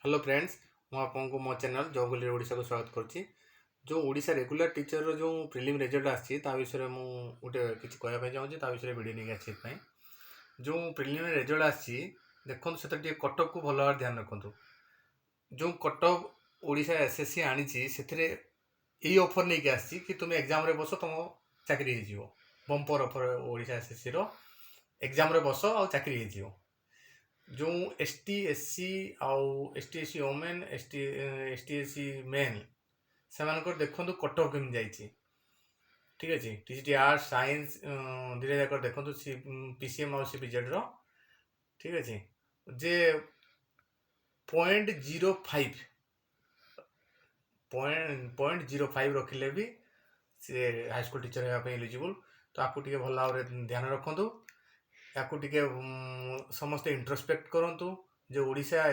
Hello friends, ମୁଁ ଆପଣଙ୍କୁ ମୋ ଚ୍ୟାନେଲ୍ ଜଙ୍ଗଲରେ ଓଡ଼ିଶାକୁ ସ୍ୱାଗତ କରୁଛି। ଯେଉଁ ଓଡ଼ିଶା ରେଗୁଲାର ଟିଚରର ଯେଉଁ ପ୍ରିଲିମ୍ ରେଜଲ୍ଟ ଆସିଛି ତା ବିଷୟରେ ମୁଁ ଗୋଟେ କିଛି କହିବା ପାଇଁ ଚାହୁଁଛି। ତା ବିଷୟରେ ଭିଡ଼ିଓ ନେଇକି ଆସିବା ପାଇଁ ଯେଉଁ ପ୍ରିଲିମ୍ ରେଜଲ୍ଟ ଆସିଛି ଦେଖନ୍ତୁ, ସେଥିରେ ଟିକେ କଟଅଫ୍କୁ ଭଲ ଭାବରେ ଧ୍ୟାନ ରଖନ୍ତୁ। ଯେଉଁ କଟଅଫ୍ ଓଡ଼ିଶା SSC ଆଣିଛି ସେଥିରେ ଏଇ ଅଫର୍ ନେଇକି ଆସିଛି କି ତୁମେ ଏକ୍ଜାମ୍ରେ ବସ, ତୁମ ଚାକିରି ହେଇଯିବ। ବମ୍ପର ଅଫର୍ ଓଡ଼ିଶା SSCର ଏକ୍ଜାମ୍ରେ ବସ ଆଉ ଚାକିରି ହେଇଯିବ। जो ST SC आउ ST SC women ST SC men से देखो कटअफ केमी जाइए। ठीक अच्छे TCT आर्ट्स साइंस धीरे जाक देखो PCM और CPZ रो। ठीक अच्छे जे 0.05 रखिले भी से हाईस्कूल टीचर होगापी एलिजिबल। तो आपको टे भल भाव ध्यान रखु या समस्ते इंट्रोस्पेक्ट करूँ जो ओडिशा